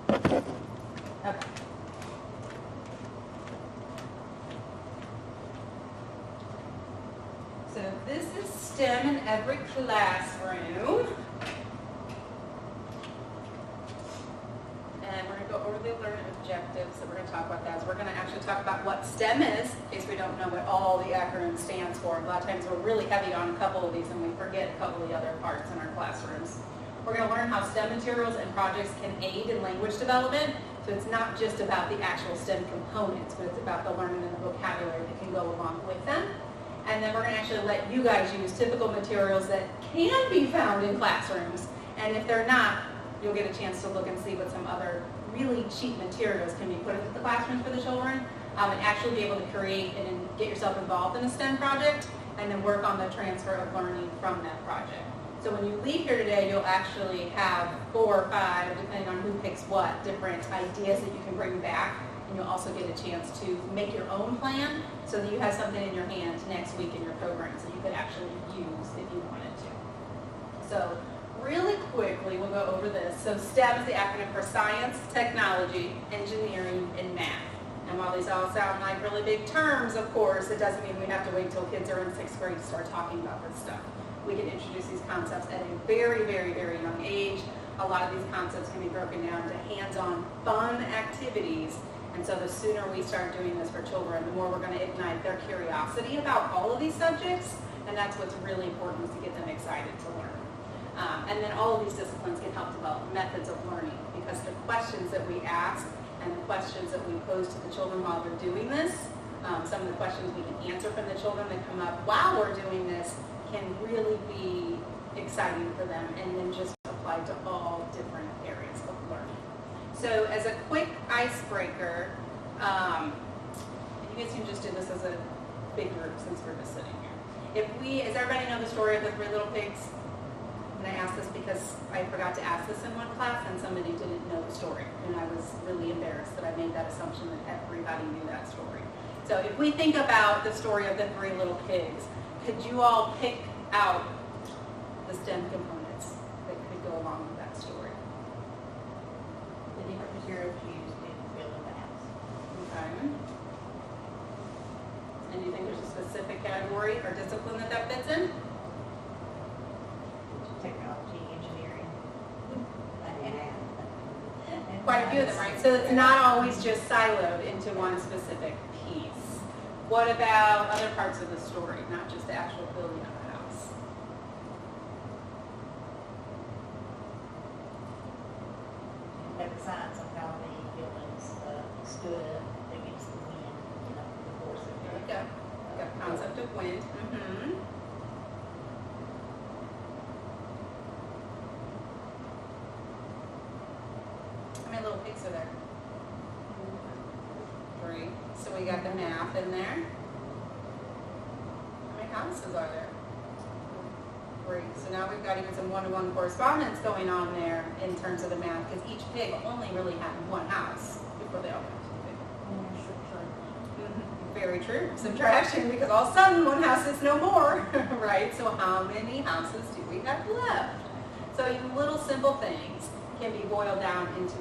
Okay. So this is STEM in every classroom. And we're going to go over the learning objectives that we're going to talk about that. So we're going to actually talk about what STEM is, in case we don't know what all the acronym stands for. A lot of times we're really heavy on a couple of these and we forget a couple of the other parts in our classrooms. We're going to learn how STEM materials and projects can aid in language development. So it's not just about the actual STEM components, but it's about the learning and the vocabulary that can go along with them. And then we're going to actually let you guys use typical materials that can be found in classrooms. And if they're not, you'll get a chance to look and see what some other really cheap materials can be put into the classrooms for the children, and actually be able to create and get yourself involved in a STEM project, and then work on the transfer of learning from that project. So when you leave here today, you'll actually have 4 or 5, depending on who picks what, different ideas that you can bring back. And you'll also get a chance to make your own plan so that you have something in your hand next week in your programs that you could actually use if you wanted to. So really quickly, we'll go over this. So STEM is the acronym for science, technology, engineering, and math. And while these all sound like really big terms, of course, it doesn't mean we have to wait till kids are in 6th grade to start talking about this stuff. We can introduce these concepts at a very, very, very young age. A lot of these concepts can be broken down to hands-on fun activities. And so the sooner we start doing this for children, the more we're going to ignite their curiosity about all of these subjects. And that's what's really important, is to get them excited to learn. And then all of these disciplines can help develop methods of learning, because the questions that we ask and the questions that we pose to the children while they're doing this, some of the questions we can answer from the children that come up while we're doing this can really be exciting for them, and then just apply to all different areas of learning. So as a quick icebreaker, you guys can just do this as a big group since we're just sitting here. Does everybody know the story of the 3 little pigs? And I asked this because I forgot to ask this in one class and somebody didn't know the story. And I was really embarrassed that I made that assumption that everybody knew that story. So if we think about the story of the 3 little pigs, could you all pick out the STEM components that could go along with that story? The different materials used in building the house. Okay. And do you think there's a specific category or discipline that fits in? Technology, engineering, and math. Quite a few of them, right? So it's not always just siloed into one specific piece. What about other parts of the story, not just the actual building of the house? Like the science of how the buildings stood against the wind, the force of There it. we go. We got the concept of wind. How many little pigs are there? 3. So we got the math in there. How many houses are there? 3. So now we've got even some one-to-one correspondence going on there in terms of the math, because each pig only really had one house before they all went to the pig. Very true. Subtraction, because all of a sudden one house is no more, right? So how many houses do we have left? So even little simple things can be boiled down into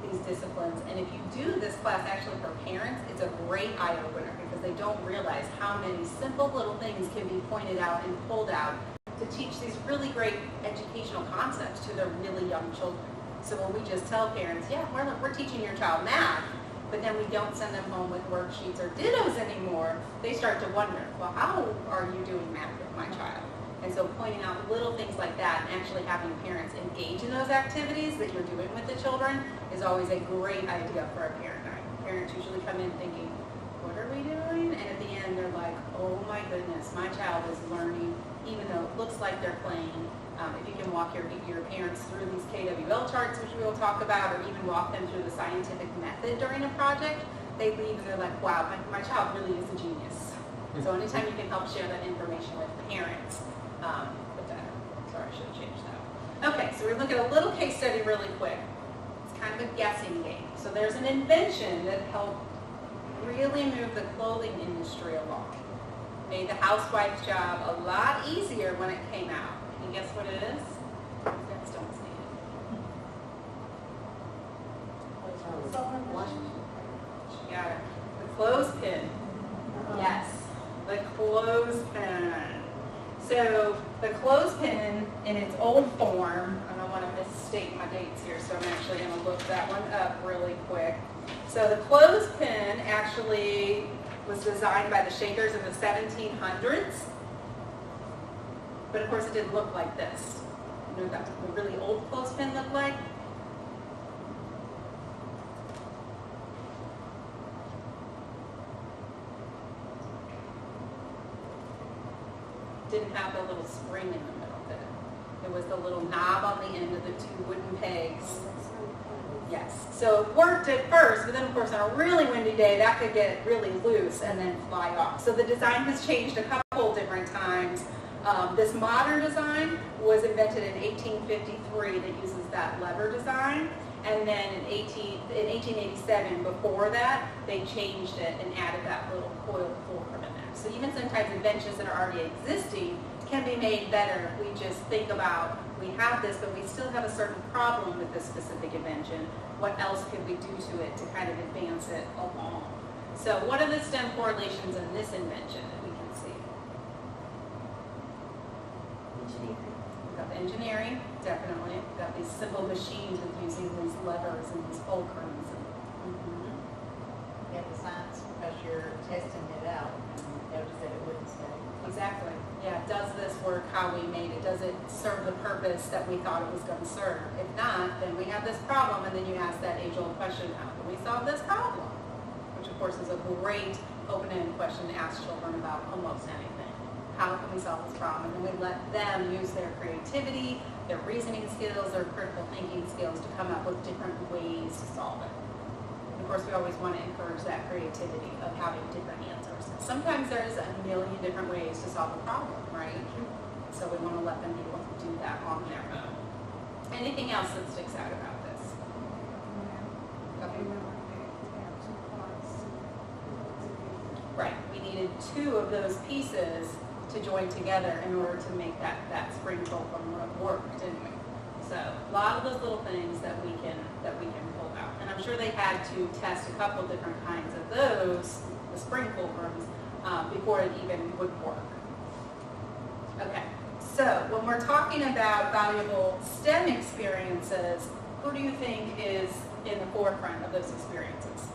these disciplines. And if you do this class actually for parents, it's a great eye-opener, because they don't realize how many simple little things can be pointed out and pulled out to teach these really great educational concepts to their really young children. So when we just tell parents, yeah, we're teaching your child math, but then we don't send them home with worksheets or dittos anymore, they start to wonder, well, how are you doing math with my child? And so pointing out little things like that and actually having parents engage in those activities that you're doing with the children is always a great idea for a parent night. Parents usually come in thinking, what are we doing? And at the end they're like, oh my goodness, my child is learning, even though it looks like they're playing. If you can walk your parents through these KWL charts, which we will talk about, or even walk them through the scientific method during a project, they leave and they're like, wow, my child really is a genius. So anytime you can help share that information with parents, put that. Sorry, I should have changed that. Okay, so we're looking at a little case study really quick. It's kind of a guessing game. So there's an invention that helped really move the clothing industry along. Made the housewife's job a lot easier when it came out. Can you guess what it is? You guys don't see it. in its old form. I don't want to misstate my dates here, so I'm actually going to look that one up really quick. So the clothespin actually was designed by the Shakers in the 1700s. But of course it didn't look like this. You know what the really old clothespin looked like? Didn't have the little spring in the middle of it. It was the little knob on the end of the two wooden pegs. Yes. So it worked at first, but then of course on a really windy day that could get really loose and then fly off. So the design has changed a couple different times. This modern design was invented in 1853 that uses that lever design. And then in 1887, before that, they changed it and added that little coiled fulcrum in there. So even sometimes inventions that are already existing can be made better if we just think about, we have this, but we still have a certain problem with this specific invention. What else could we do to it to kind of advance it along? So what are the STEM correlations in this invention that we can see? Engineering. We've got the engineering, definitely. We've got these simple machines with using these levers and these fulcrums. You have the science because you're testing it out and notice that it wouldn't stay. Exactly. Yeah, does this work how we made it? Does it serve the purpose that we thought it was going to serve? If not, then we have this problem, and then you ask that age-old question, how can we solve this problem? Which, of course, is a great open-ended question to ask children about almost anything. How can we solve this problem? And then we let them use their creativity, their reasoning skills, their critical thinking skills to come up with different ways to solve it. Of course, we always want to encourage that creativity of having different answers. Sometimes there's a million different ways to solve a problem, right? So we want to let them be able to do that on their own. Anything else that sticks out about this? Okay. Right, we needed two of those pieces to join together in order to make that spring fulcrum work, didn't we? So a lot of those little things that we can pull out. And I'm sure they had to test a couple different kinds of those, the spring fulcrums, before it even would work. Okay, so when we're talking about valuable STEM experiences, who do you think is in the forefront of those experiences?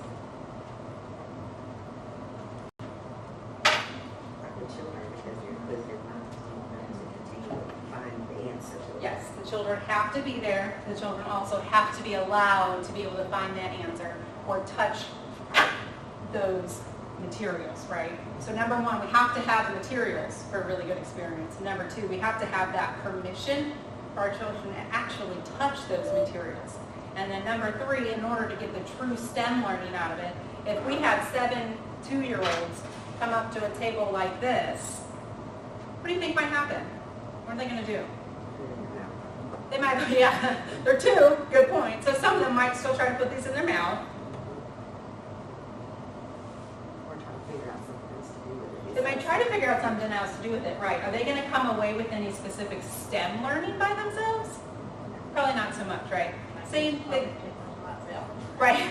The children, because you're with their minds to continue to find the answer to it. Yes, the children have to be there. The children also have to be allowed to be able to find that answer or touch those materials, right? So number one, we have to have the materials for a really good experience. Number two, we have to have that permission for our children to actually touch those materials. And then number three, in order to get the true STEM learning out of it, if we had 7 2-year-olds come up to a table like this, what do you think might happen? What are they going to do? They might, yeah, they're 2, good point. So some of them might still try to put these in their mouth. Or try to figure out something else to do with it. They might try to figure out something else to do with it, right? Are they going to come away with any specific STEM learning by themselves? Probably not so much, right? Same thing, right?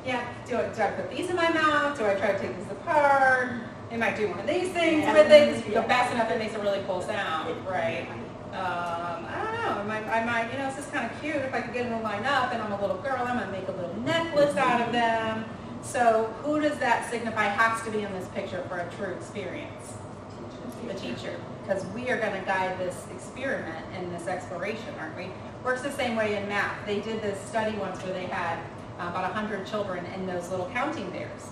Yeah, do I put these in my mouth? Do I try to take these apart? They might do one of these things with it. If you go fast enough, it makes a really cool sound, right? I don't know. I might, you know, this is kind of cute. If I could get them to line up and I'm a little girl, I'm going to make a little necklace out of them. So who does that signify has to be in this picture for a true experience? The teacher. Because we are going to guide this experiment and this exploration, aren't we? Works the same way in math. They did this study once where they had about 100 children in those little counting bears.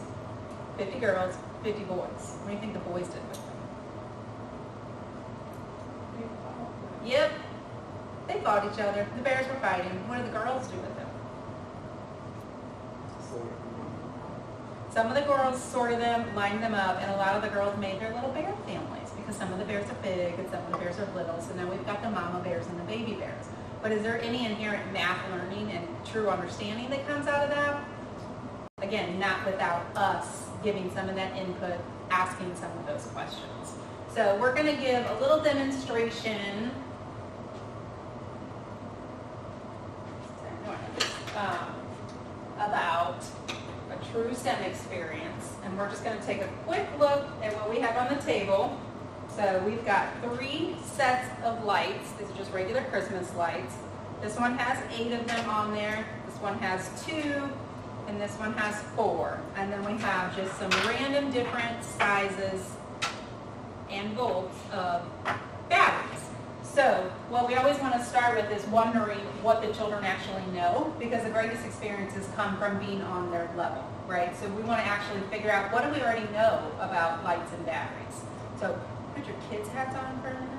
50 girls, 50 boys. What do you think the boys did with them? Yep. They fought each other. The bears were fighting. What did the girls do with them? Some of the girls sorted them, lined them up, and a lot of the girls made their little bear families because some of the bears are big and some of the bears are little. So now we've got the mama bears and the baby bears. But is there any inherent math learning and true understanding that comes out of that? Again, not without us giving some of that input, asking some of those questions. So we're going to give a little demonstration about a true STEM experience. And we're just going to take a quick look at what we have on the table. So we've got 3 sets of lights. These are just regular Christmas lights. This one has 8 of them on there. This one has 2, and this one has 4. And then we have just some random different sizes and volts of batteries. So what we always want to start with is wondering what the children actually know, because the greatest experiences come from being on their level, right? So we want to actually figure out, what do we already know about lights and batteries? So put your kids' hats on for a minute.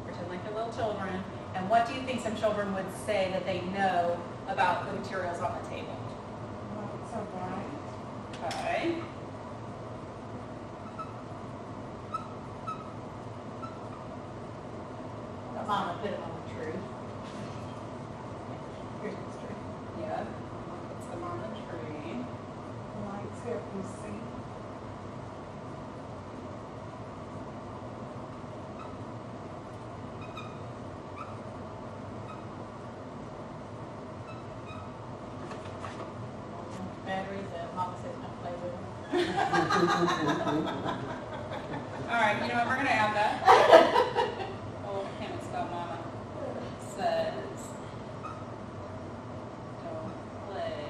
Pretend like they're little children. And what do you think some children would say that they know about the materials on the table? Okay. Mama put it on the tree. Christmas tree. Yeah. Puts them on the tree. Lights help you see. Batteries that Mama says don't play with them. All right, you know what, we're gonna add that. Oh, I can't spell mama. Says, don't play.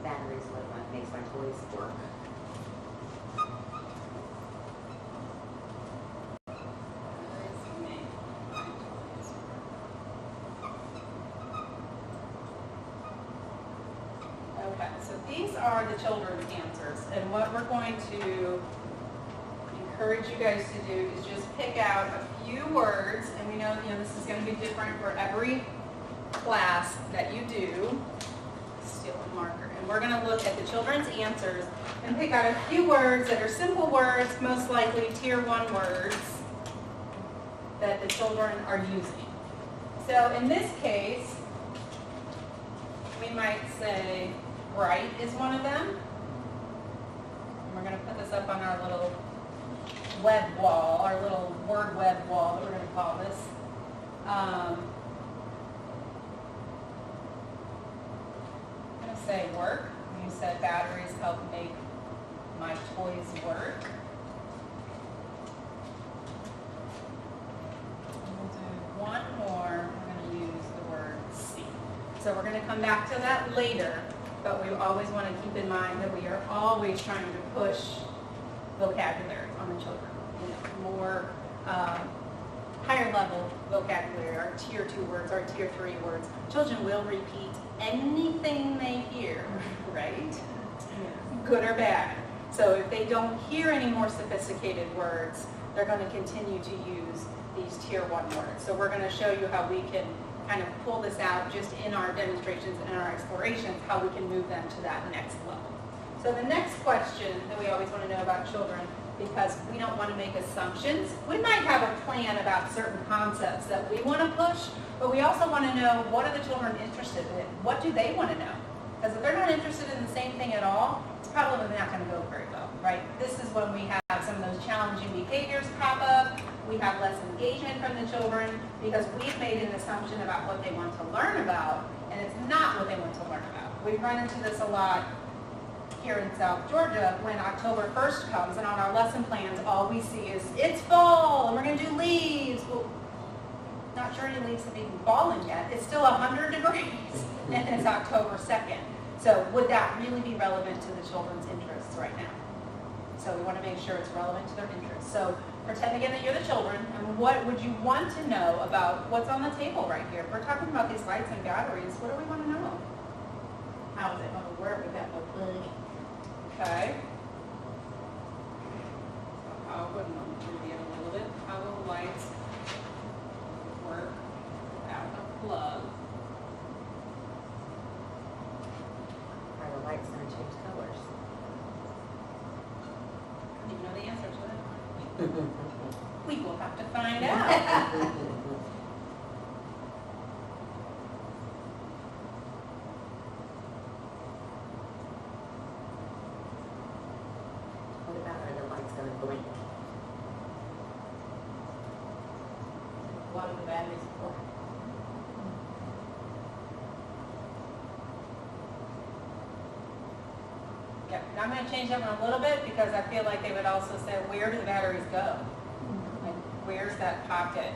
Batteries makes my toys work. Okay, so these are the children's answers, and what we're going to encourage you guys to do is just pick out a few words, and we know, this is going to be different for every class that you do. Steal a marker, and we're going to look at the children's answers and pick out a few words that are simple words, most likely tier 1 words that the children are using. So in this case, we might say bright is one of them. And we're going to put this up on our little web wall, our little word web wall that we're going to call this. I'm going to say work. You said batteries help make my toys work. We'll do one more. We're going to use the word see. So we're going to come back to that later, but we always want to keep in mind that we are always trying to push vocabulary on the children. More higher level vocabulary, our tier 2 words, our tier 3 words. Children will repeat anything they hear, right? Good or bad. So if they don't hear any more sophisticated words, they're going to continue to use these tier 1 words. So we're going to show you how we can kind of pull this out just in our demonstrations and our explorations, how we can move them to that next level. So the next question that we always want to know about children, because we don't want to make assumptions, we might have a plan about certain concepts that we want to push, but we also want to know, what are the children interested in? What do they want to know? Because if they're not interested in the same thing at all, it's probably not going to go very well, right? This is when we have some of those challenging behaviors pop up. We have less engagement from the children because we've made an assumption about what they want to learn about, and it's not what they want to learn about. We run into this a lot here in South Georgia when October 1st comes, and on our lesson plans, all we see is, it's fall, and we're going to do leaves. Well, not sure any leaves have even fallen yet. It's still 100 degrees, and it's October 2nd. So would that really be relevant to the children's interests right now? So we want to make sure it's relevant to their interests. So pretend again that you're the children, and what would you want to know about what's on the table right here? If we're talking about these lights and batteries, what do we want to know? How is it going to work without no plug? Okay. So how would, maybe a little bit, how will lights work without a plug? Are the lights going to change colors? Do you know the answer to that? We will have to find out. What about, are the lights going to blink? What are the batteries for? I'm gonna change that one a little bit because I feel like they would also say, where do the batteries go? Like, where's that pocket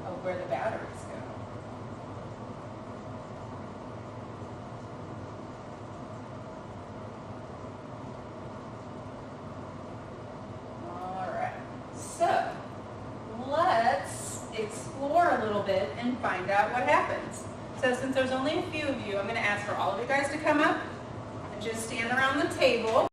of where the batteries go? All right, so let's explore a little bit and find out what happens. So since there's only a few of you, I'm gonna ask for all of you guys to come up and just stand around the table.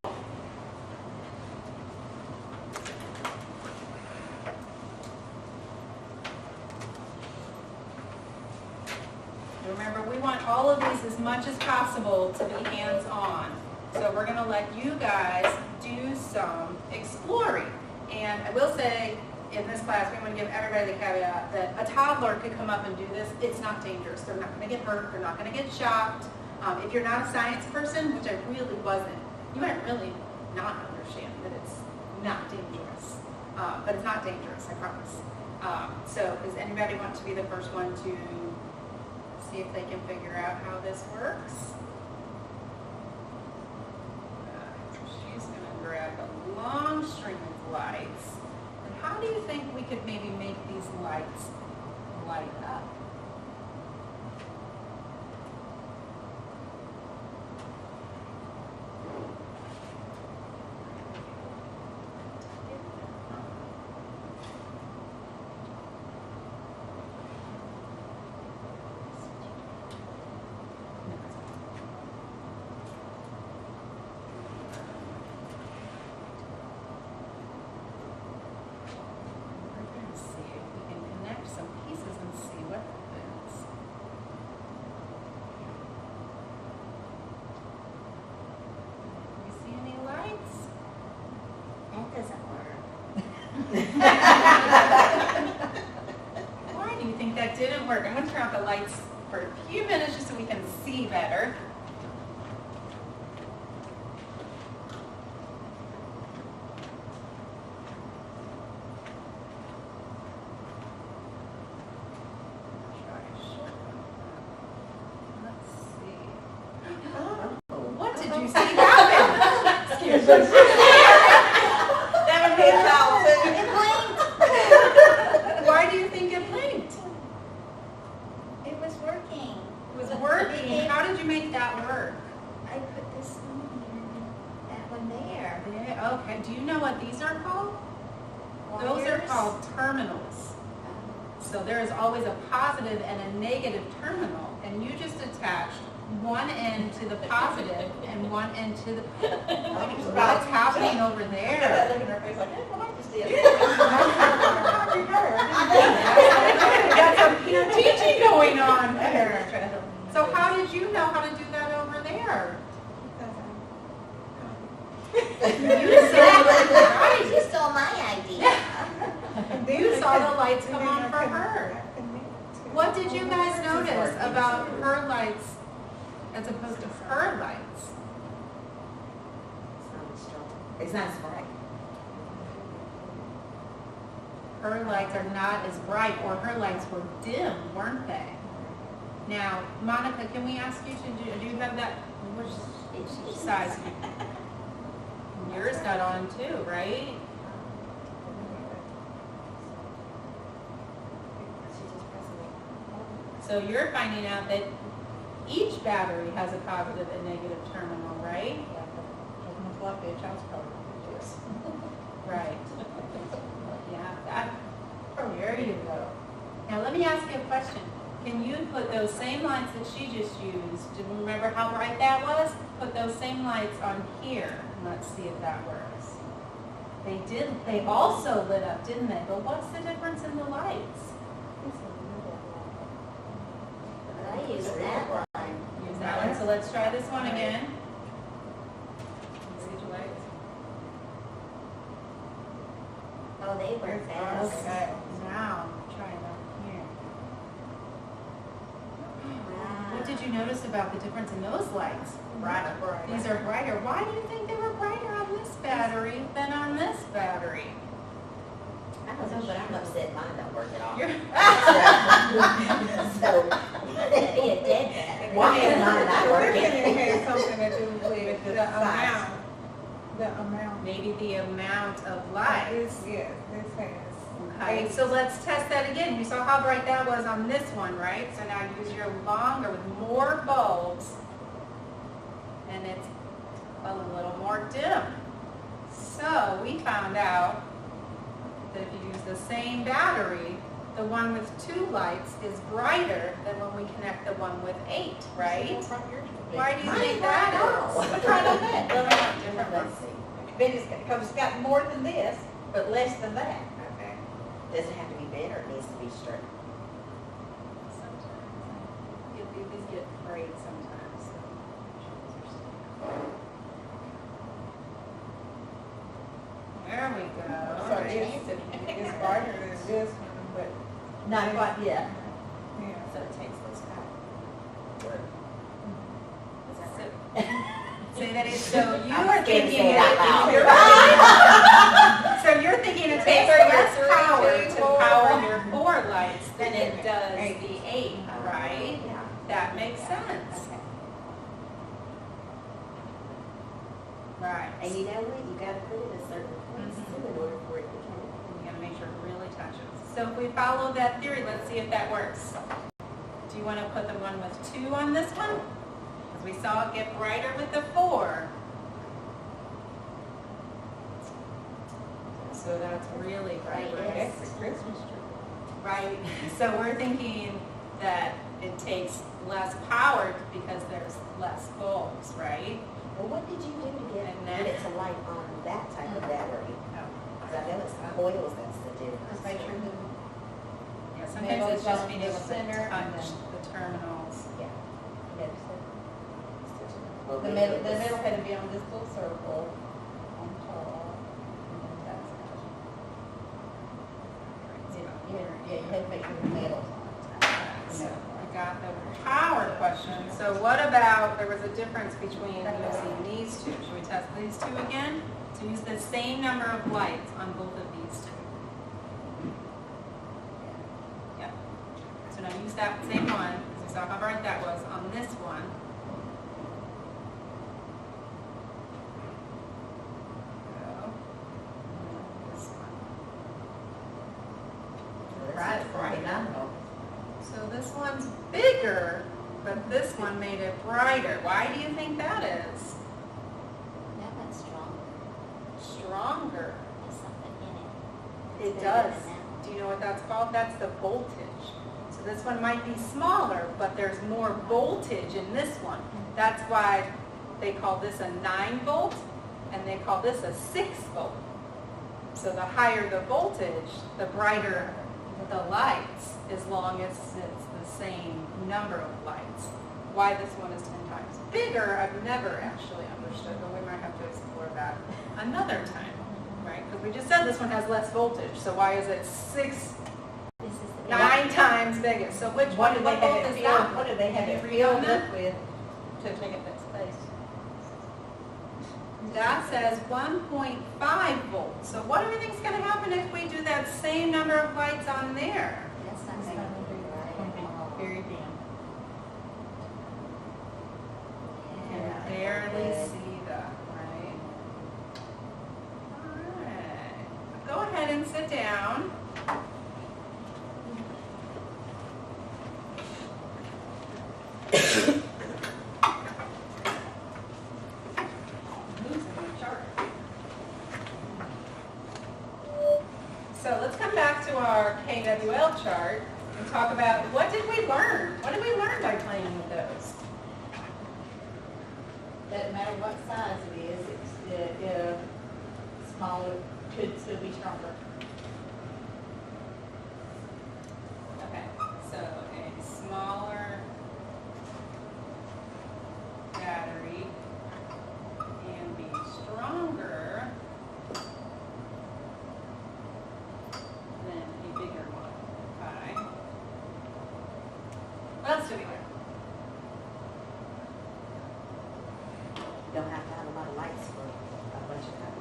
Remember, we want all of these as much as possible to be hands-on. So we're gonna let you guys do some exploring. And I will say, in this class, we want to give everybody the caveat that a toddler could come up and do this. It's not dangerous. They're not going to get hurt. They're not going to get shocked. If you're not a science person, which I really wasn't, you might really not understand that it's not dangerous. But it's not dangerous, I promise. So does anybody want to be the first one to see if they can figure out how this works? She's going to grab a long string of lights. And how do you think we could maybe make these lights light up? Why do you think that didn't work? I'm going to turn off the lights for a few minutes just so we can see better. Let's see. What did you see happen? Excuse me. Why do you think it blinked? It was working. It was working. How did you make that work? I put this one here, that one there. Yeah, okay. Do you know what these are called? Those are Wires. called terminals. So there is always a positive and a negative terminal, and you just attached one end to the positive and one end to the. What's happening over there? Look at her face like, well, I just did. Got some peer teaching going on there. So how did you know how to do that over there? You stole my idea. You saw the lights come on for her. What did you guys notice about her lights as opposed to her lights? It's not as bright. Her lights are not as bright, or her lights were dim, weren't they? Now, Monica, can we ask you to do you have that, which size? Yours got on too, right? So you're finding out that each battery has a positive and negative terminal, right? Right. Yeah, there you go. Now let me ask you a question. Can you put those same lights that she just used, do you remember how bright that was? Put those same lights on here, and let's see if that works. They also lit up, didn't they? But what's the difference in the lights? I use that one. Use that one, so let's try this one again. See the lights? Oh, they were fast. Okay, now try that here. Wow. What did you notice about the difference in those lights? Brighter. These are brighter. Why do you think they were brighter on this battery than on this battery? I don't know, but I'm upset mine don't work at all. You're- So, that'd be a dead battery. Why is mine not working? It has something to do with the amount. The amount. Maybe the amount of light. Yes, this has. Okay, so let's test that again. You saw how bright that was on this one, right? So now use your longer with more bulbs, and it's a little more dim. So we found out that if you use the same battery, the one with 2 lights is brighter than when we connect the one with 8, right? Why do you think that is? We're trying to that. Well, we have different Let's ones. see. But because it's got more than this, but less than that. Okay. Does it have to be bent or it needs to be straight? These get frayed sometimes. There we go. So it's brighter than this one, but, Not quite, yeah. yeah. So it takes this out. Say that it's, so you I'm are scared to thinking say it out loud. So you're thinking it takes less power to power your 4 lights than it does the 8, right? Yeah. That makes sense. Okay. Right. And you know what? You gotta put it a certain place Mhm. too in order for it to count. You gotta make sure it really touches. So if we follow that theory, let's see if that works. Do you want to put the one with 2 on this one? Because we saw it get brighter with the 4. So that's really bright, right? It's a Christmas tree. Right. So we're thinking that it takes less power because there's less bulbs, right? Well, what did you do to get And then- it to light on that type of battery? Because I know it's the coils that's the difference. Just make sure the Yeah, sometimes it's just being able to Center and touch the terminals. Well, The maybe middle, the it's- middle had to be on this little circle on top. And then that's yeah, you had to make sure the middle's on So it. we got the power question. So what about, there was a difference between using these two. Should we test these two again? To use the same number of lights on both of these two. Yep. So now use that same one, because we saw how bright that was on this one. Go. This one. Right, it's right, nominal. So this one's bigger, but this one made it brighter. Why do you think that is? That one's strong. Stronger. There's something in it. It It's does. better than that. Do you know what that's called? That's the voltage. So this one might be smaller, but there's more voltage in this one. That's why they call this a 9-volt, and they call this a 6-volt. So the higher the voltage, the brighter the lights, as long as it's the same number of lights. Why this one is 10 times bigger, I've never actually understood, but we might have to explore that another time, right? Because we just said this one has less voltage, so why is it This is the 9 times bigger? So which What one, did what they volt have is it that? filled, what did they have Can it you read on filled that? up with to take up that space? That says 1.5 volts. So what do you think is going to happen if we do that same number of lights on there? That's not It's very gonna be very dim. You can barely see that, right? All right. Go ahead and sit down. Losing my chart. So let's come back to our KWL chart and talk about what did we learn? What did we learn by playing with those? Doesn't matter what size it is, it's smaller, could still be stronger. Okay, so a smaller battery can be stronger than a bigger one. Okay. What else do we learn? You don't have to have a lot of lights for a bunch of color.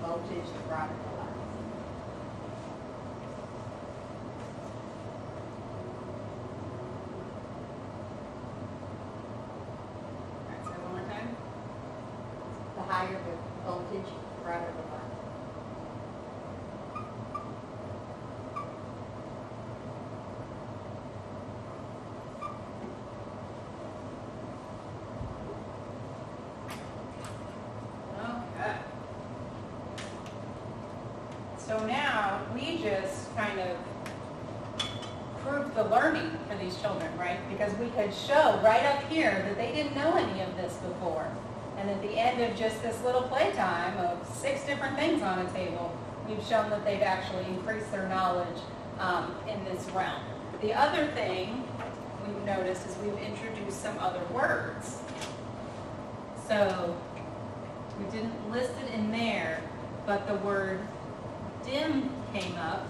voltage, the brighter the light. All right, say it one more time. The higher the voltage, the brighter the light. Okay. So now we just kind of proved the learning for these children, right? Because we could show right up here that they didn't know any of this before. And at the end of just this little playtime of 6 different things on a table, we've shown that they've actually increased their knowledge in this realm. The other thing we've noticed is we've introduced some other words. So we didn't list it in there, but the word dim came up.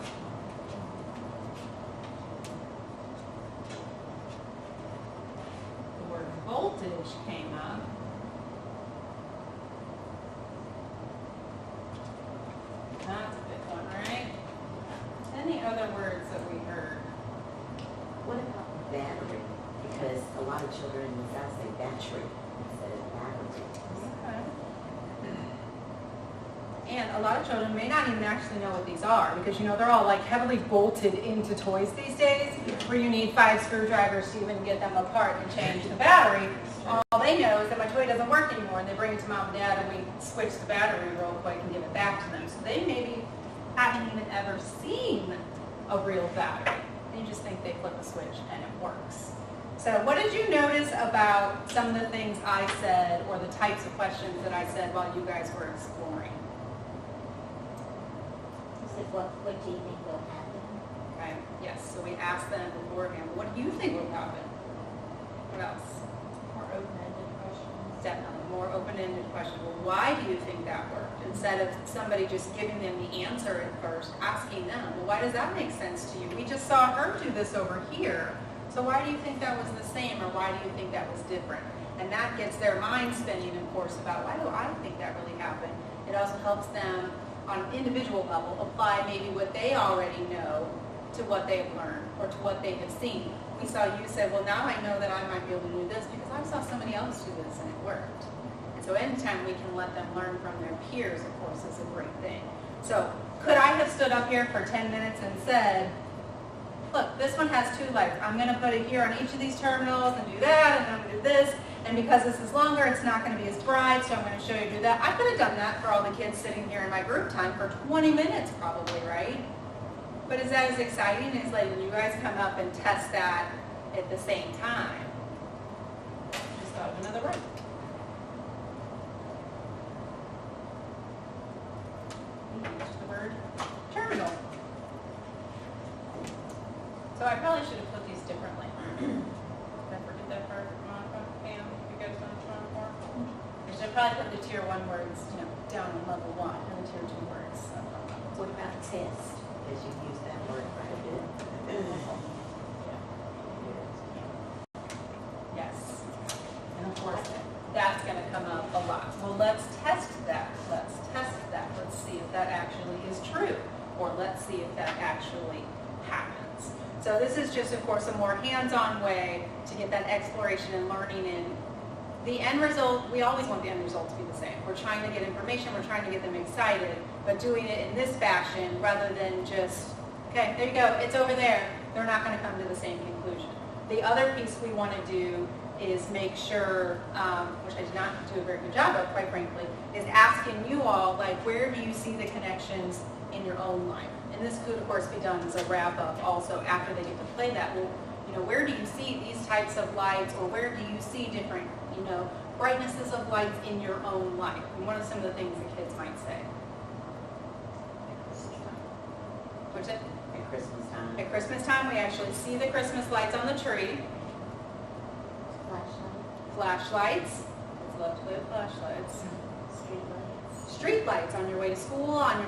The word voltage came up. That's a big one, right? Any other words that we heard? What about battery? Because a lot of children in the South say battery instead of battery. And a lot of children may not even actually know what these are because, you know, they're all like heavily bolted into toys these days where you need 5 screwdrivers to even get them apart and change the battery. All they know is that my toy doesn't work anymore and they bring it to mom and dad and we switch the battery real quick and give it back to them. So they maybe haven't even ever seen a real battery. They just think they flip a switch and it works. So what did you notice about some of the things I said or the types of questions that I said while you guys were exploring? You said, what do you think will happen? Okay, yes, so we asked them beforehand, what do you think will happen? What else? More open-ended questions. Definitely, more open-ended question. Well, why do you think that worked? Instead of somebody just giving them the answer at first, asking them, well, why does that make sense to you? We just saw her do this over here, so why do you think that was the same, or why do you think that was different? And that gets their mind spinning, of course, about why do I think that really happened? It also helps them on an individual level apply maybe what they already know to what they've learned or to what they have seen. We saw you said, well, now I know that I might be able to do this because I saw somebody else do this and it worked. And so anytime we can let them learn from their peers, of course, is a great thing. So could I have stood up here for 10 minutes and said, look, this one has 2 lights. I'm going to put it here on each of these terminals and do that, and I'm going to do this. And because this is longer, it's not going to be as bright, so I'm going to show you do that. I could have done that for all the kids sitting here in my group time for 20 minutes probably, right? But is that as exciting as letting you guys come up and test that at the same time? Just thought of another word. We used the word terminal. So I probably should have put these differently. Did I forget that part, Monica, Pam, you guys know what I'm for? I should probably put the tier 1 words, you know, down on level 1 and the tier 2 words up on level 2. What about test? Because you use that word quite a bit. Yes. And of course, that's going to come up a lot. Well, let's test that. Let's test that. Let's see if that actually is true. Or let's see if that actually happens. So this is just, of course, a more hands-on way to get that exploration and learning in. The end result, we always want the end result to be the same. We're trying to get information, we're trying to get them excited, but doing it in this fashion rather than just, okay, there you go, it's over there. They're not going to come to the same conclusion. The other piece we want to do is make sure, which I did not do a very good job of, quite frankly, is asking you all, like, where do you see the connections in your own life? And this could, of course, be done as a wrap-up also after they get to play that. Well, you know, where do you see these types of lights, or where do you see different, you know, brightnesses of lights in your own life? And what are some of the things the kids might say? What's it? At Christmas time. At Christmas time, we actually see the Christmas lights on the tree. Flashlight, Flashlights. Kids love to play with flashlights. street lights. Street lights on your way to school, on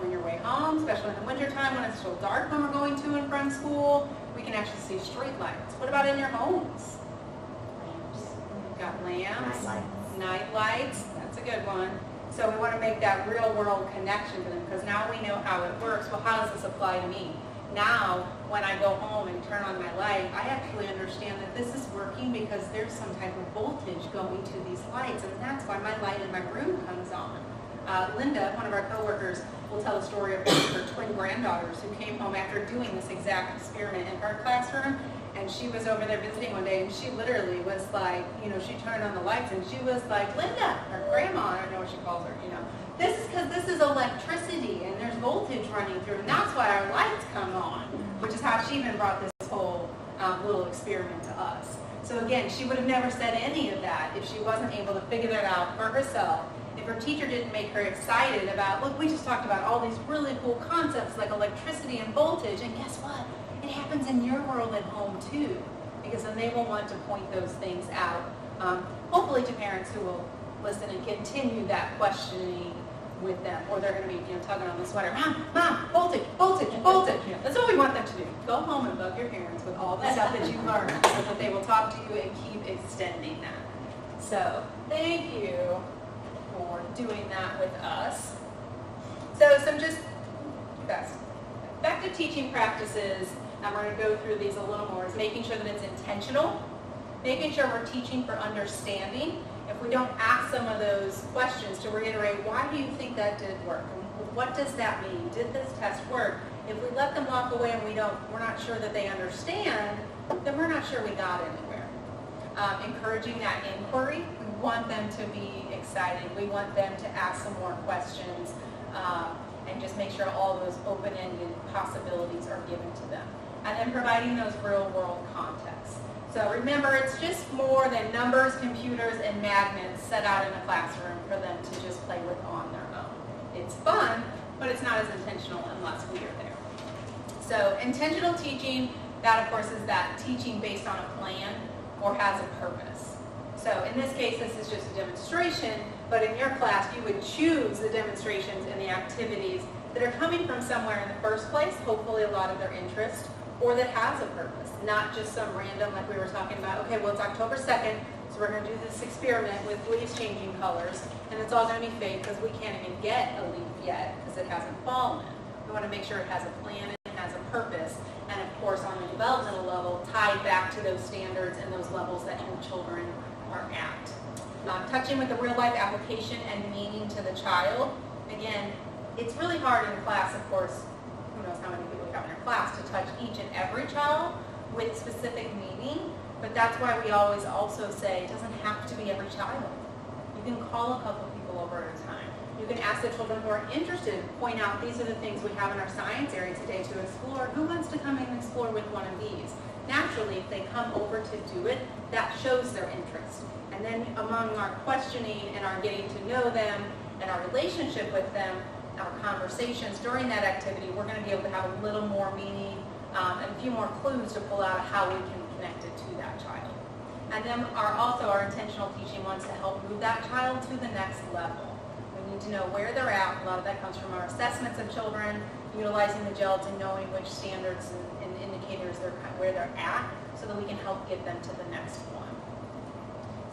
your way home, especially in the wintertime when it's still dark when we're going to and from school. We can actually see street lights. What about in your homes? Lamps. We've got lamps, Night lights. night lights. That's a good one. So we want to make that real world connection to them, because now we know how it works. Well, how does this apply to me? Now, when I go home and turn on my light, I actually understand that this is working because there's some type of voltage going to these lights, and that's why my light in my room comes on. Linda, one of our coworkers, will tell a story of one of her twin granddaughters who came home after doing this exact experiment in her classroom, and she was over there visiting one day, and she literally was like, she turned on the lights, and she was like, Linda, her grandma, I don't know what she calls her, this is because this is electricity, and there's voltage running through, and that's why our lights come on, which is how she even brought this whole little experiment to us. So again, she would have never said any of that if she wasn't able to figure that out for herself. If her teacher didn't make her excited about, look, we just talked about all these really cool concepts like electricity and voltage, and guess what? It happens in your world at home too, because then they will want to point those things out, hopefully to parents who will listen and continue that questioning with them, or they're going to be tugging on the sweater, Mom, voltage, voltage, voltage. That's what we want them to do. Go home and bug your parents with all the stuff that you learned, so that they will talk to you and keep extending that. So thank you for doing that with us. So some just effective teaching practices, and we're going to go through these a little more, is making sure that it's intentional, making sure we're teaching for understanding. If we don't ask some of those questions to reiterate, why do you think that did work? What does that mean? Did this test work? If we let them walk away and we're not sure that they understand, then we're not sure we got anywhere. Encouraging that inquiry. We want them to be excited. We want them to ask some more questions, and just make sure all those open-ended possibilities are given to them. And then providing those real-world contexts. So remember, it's just more than numbers, computers, and magnets set out in a classroom for them to just play with on their own. It's fun, but it's not as intentional unless we are there. So intentional teaching, that of course is that teaching based on a plan or has a purpose. So in this case, this is just a demonstration, but in your class, you would choose the demonstrations and the activities that are coming from somewhere in the first place, hopefully a lot of their interest, or that has a purpose, not just some random, like we were talking about, okay, well, it's October 2nd, so we're going to do this experiment with leaves changing colors, and it's all going to be fake because we can't even get a leaf yet because it hasn't fallen. We want to make sure it has a plan and has a purpose, and of course, on the developmental level, tied back to those standards and those levels that your children are at. Touching with the real-life application and meaning to the child. Again, it's really hard in class, of course, who knows how many people we have in our class, to touch each and every child with specific meaning, but that's why we always also say it doesn't have to be every child. You can call a couple people over at a time. You can ask the children who are interested, point out these are the things we have in our science area today to explore. Who wants to come and explore with one of these? Naturally, if they come over to do it, that shows their interest. And then among our questioning and our getting to know them and our relationship with them, our conversations during that activity, we're going to be able to have a little more meaning and a few more clues to pull out of how we can connect it to that child. And then also our intentional teaching wants to help move that child to the next level. We need to know where they're at. A lot of that comes from our assessments of children, utilizing the GELDS and knowing which standards and indicators where they're at, so that we can help get them to the next one.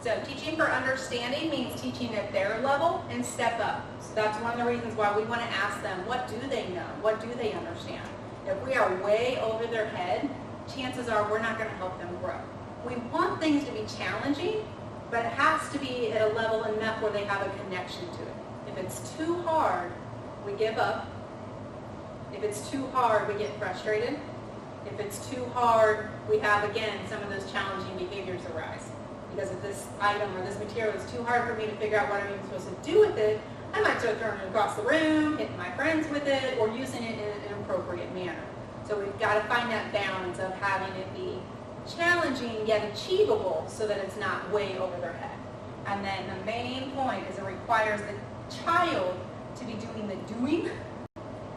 So teaching for understanding means teaching at their level and step up. So that's one of the reasons why we want to ask them, what do they know? What do they understand? If we are way over their head, chances are we're not going to help them grow. We want things to be challenging, but it has to be at a level enough where they have a connection to it. If it's too hard, we give up. If it's too hard, we get frustrated. If it's too hard, we have, again, some of those challenging behaviors arise. Because if this item or this material is too hard for me to figure out what I'm even supposed to do with it, I might start throwing it across the room, hitting my friends with it, or using it in an appropriate manner. So we've got to find that balance of having it be challenging yet achievable so that it's not way over their head. And then the main point is it requires the child to be doing the doing,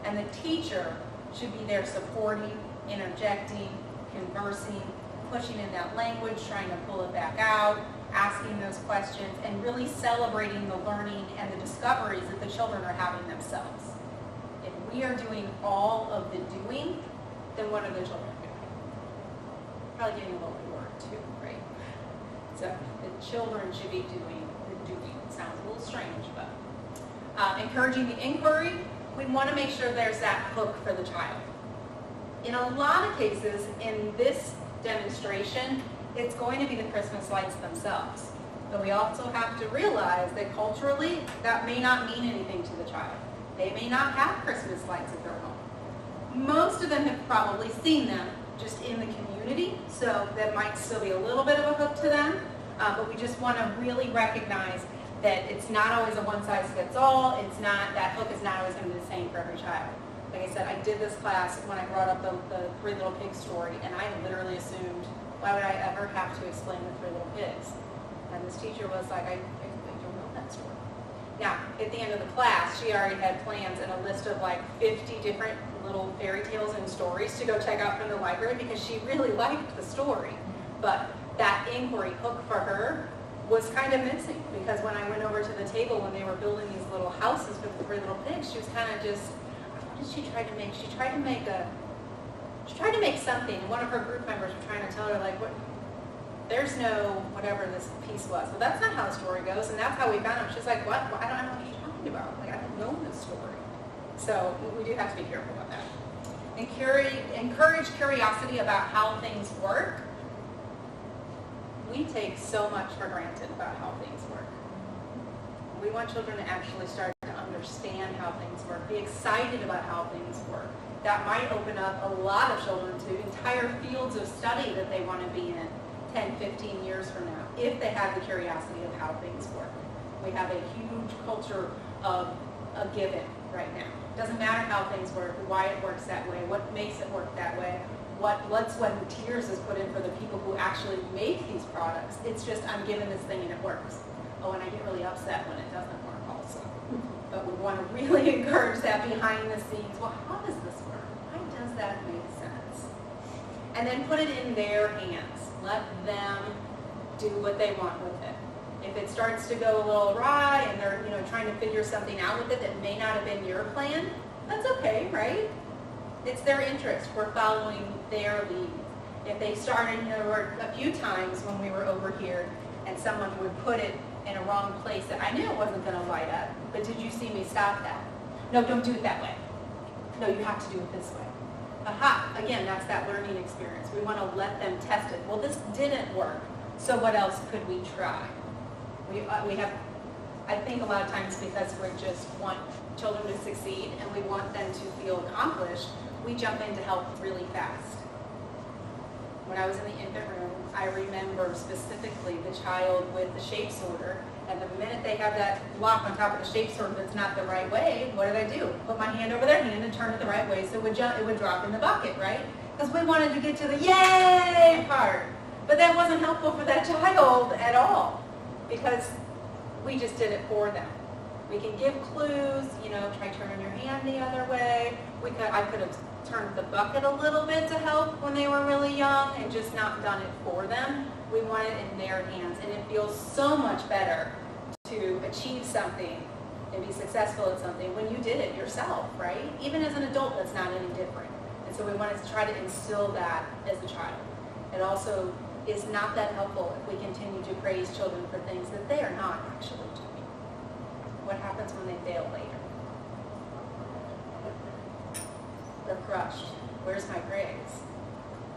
and the teacher should be there supporting, interjecting, conversing, pushing in that language, trying to pull it back out, asking those questions, and really celebrating the learning and the discoveries that the children are having themselves. If we are doing all of the doing, then what are the children doing? Probably getting a little bored too, right? So the children should be doing the doing. It sounds a little strange, but Encouraging the inquiry, we want to make sure there's that hook for the child. In a lot of cases, in this demonstration, it's going to be the Christmas lights themselves. But we also have to realize that culturally, that may not mean anything to the child. They may not have Christmas lights at their home. Most of them have probably seen them just in the community, so that might still be a little bit of a hook to them. But we just want to really recognize that it's not always a one-size-fits-all. It's not, that hook is not always going to be the same for every child. Like I said, I did this class when I brought up the Three Little Pigs story, and I literally assumed, why would I ever have to explain the Three Little Pigs? And this teacher was like, I don't know that story. Now, at the end of the class, she already had plans and a list of like 50 different little fairy tales and stories to go check out from the library because she really liked the story. But that inquiry hook for her was kind of missing, because when I went over to the table when they were building these little houses for the Three Little Pigs, she was kind of just, what did she try to make? She tried to make something, and one of her group members were trying to tell her, like, what, there's no whatever this piece was. Well, that's not how the story goes, and that's how we found out. She's like, what? Well, I don't know what you're talking about. Like, I don't know this story. So we do have to be careful about that. Encourage curiosity about how things work. We take so much for granted about how things work. We want children to actually start to understand how things work, be excited about how things work. That might open up a lot of children to entire fields of study that they want to be in 10, 15 years from now, if they have the curiosity of how things work. We have a huge culture of a given right now. Doesn't matter how things work, why it works that way, what makes it work that way, what blood, sweat, and tears is put in for the people who actually make these products. It's just, I'm given this thing and it works. Oh, and I get really upset when it doesn't work also. But we want to really encourage that behind the scenes. Well, how does this work? Why does that make sense? And then put it in their hands. Let them do what they want with it. If it starts to go a little awry and they're trying to figure something out with it that may not have been your plan, that's okay, right? It's their interest. We're following their lead. If they started, there were a few times when we were over here and someone would put it in a wrong place that I knew it wasn't going to light up, but did you see me stop that? No, don't do it that way. No, you have to do it this way. Aha, again, that's that learning experience. We want to let them test it. Well, this didn't work, so what else could we try? We have, I think a lot of times because we just want children to succeed and we want them to feel accomplished, we jump in to help really fast. When I was in the infant room, I remember specifically the child with the shape sorter, and the minute they have that block on top of the shape sorter that's not the right way, what did I do? Put my hand over their hand and turn it the right way so it would drop in the bucket, right? Because we wanted to get to the yay part. But that wasn't helpful for that child at all, because we just did it for them. We can give clues, try turning your hand the other way. I could have turned the bucket a little bit to help when they were really young and just not done it for them. We want it in their hands, and it feels so much better to achieve something and be successful at something when you did it yourself, right? Even as an adult, that's not any different. And so we wanted to try to instill that as a child. It also is not that helpful if we continue to praise children for things that they are not actually doing. What happens when they fail later? They're crushed. Where's my grades?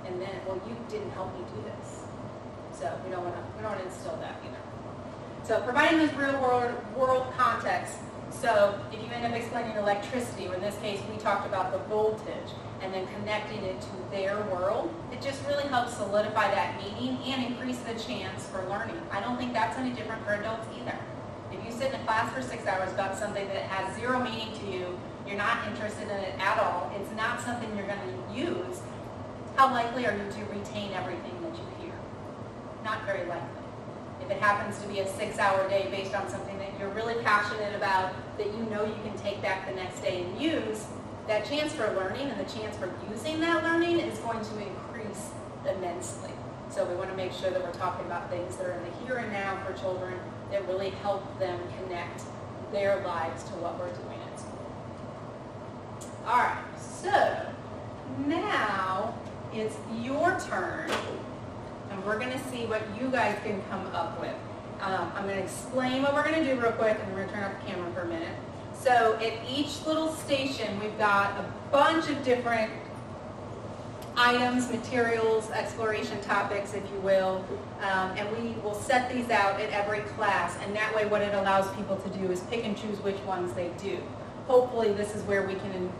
And then, well, you didn't help me do this. So we don't want to instill that either. So providing this real world context. So if you end up explaining electricity, or in this case we talked about the voltage, and then connecting it to their world, it just really helps solidify that meaning and increase the chance for learning. I don't think that's any different for adults either. If you sit in a class for 6 hours about something that has zero meaning to you, you're not interested in it at all, it's not something you're going to use, how likely are you to retain everything that you hear? Not very likely. If it happens to be a 6-hour day based on something that you're really passionate about, that you know you can take back the next day and use, that chance for learning and the chance for using that learning is going to increase immensely. So we want to make sure that we're talking about things that are in the here and now for children that really help them connect their lives to what we're doing at school. All right, so now it's your turn, and we're going to see what you guys can come up with. I'm going to explain what we're going to do real quick, and we're going to turn off the camera for a minute. So at each little station, we've got a bunch of different items, materials, exploration topics, if you will, and we will set these out at every class, and that way what it allows people to do is pick and choose which ones they do. Hopefully this is where we can,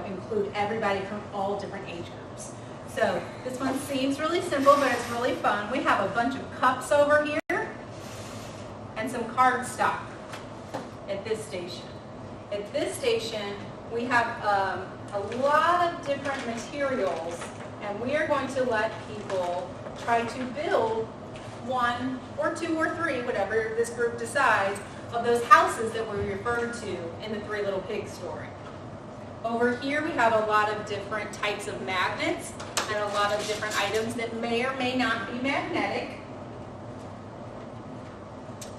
include everybody from all different age groups. So this one seems really simple, but it's really fun. We have a bunch of cups over here and some cardstock at this station. At this station, we have a lot of different materials, and we are going to let people try to build 1 or 2 or 3, whatever this group decides, of those houses that we referred to in the Three Little Pigs story. Over here, we have a lot of different types of magnets and a lot of different items that may or may not be magnetic.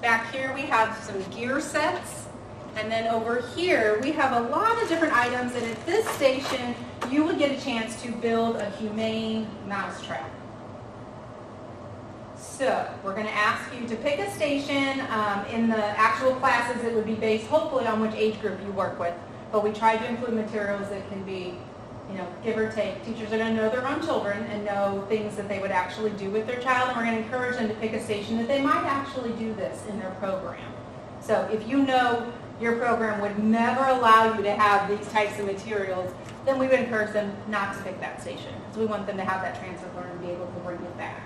Back here, we have some gear sets. And then over here, we have a lot of different items, and at this station, you would get a chance to build a humane mousetrap. So, we're going to ask you to pick a station. In the actual classes, it would be based hopefully on which age group you work with, but we try to include materials that can be, give or take. Teachers are going to know their own children and know things that they would actually do with their child, and we're going to encourage them to pick a station that they might actually do this in their program. So, if you know your program would never allow you to have these types of materials, then we would encourage them not to pick that station, because we want them to have that transfer learning and be able to bring it back.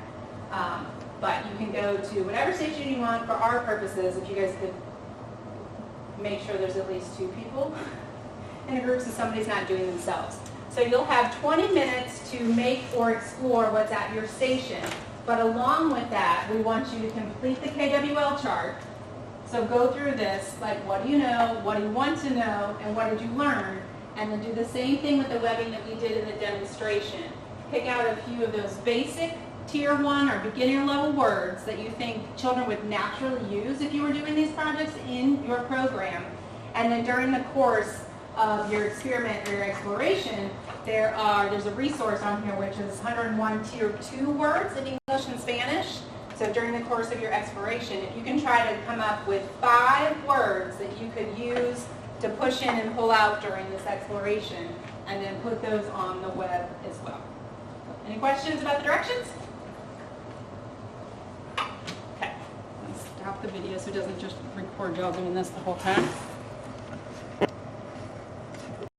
But you can go to whatever station you want for our purposes. If you guys could make sure there's at least 2 people in a group so somebody's not doing themselves. So you'll have 20 minutes to make or explore what's at your station. But along with that, we want you to complete the KWL chart. So go through this, like what do you know, what do you want to know, and what did you learn? And then do the same thing with the webbing that we did in the demonstration. Pick out a few of those basic Tier 1 or beginner level words that you think children would naturally use if you were doing these projects in your program. And then during the course of your experiment or your exploration, there's a resource on here which is 101 Tier 2 words in English and Spanish. So during the course of your exploration, if you can try to come up with 5 words that you could use to push in and pull out during this exploration, and then put those on the web as well. Any questions about the directions? Okay, let's stop the video so it doesn't just record y'all doing this the whole time.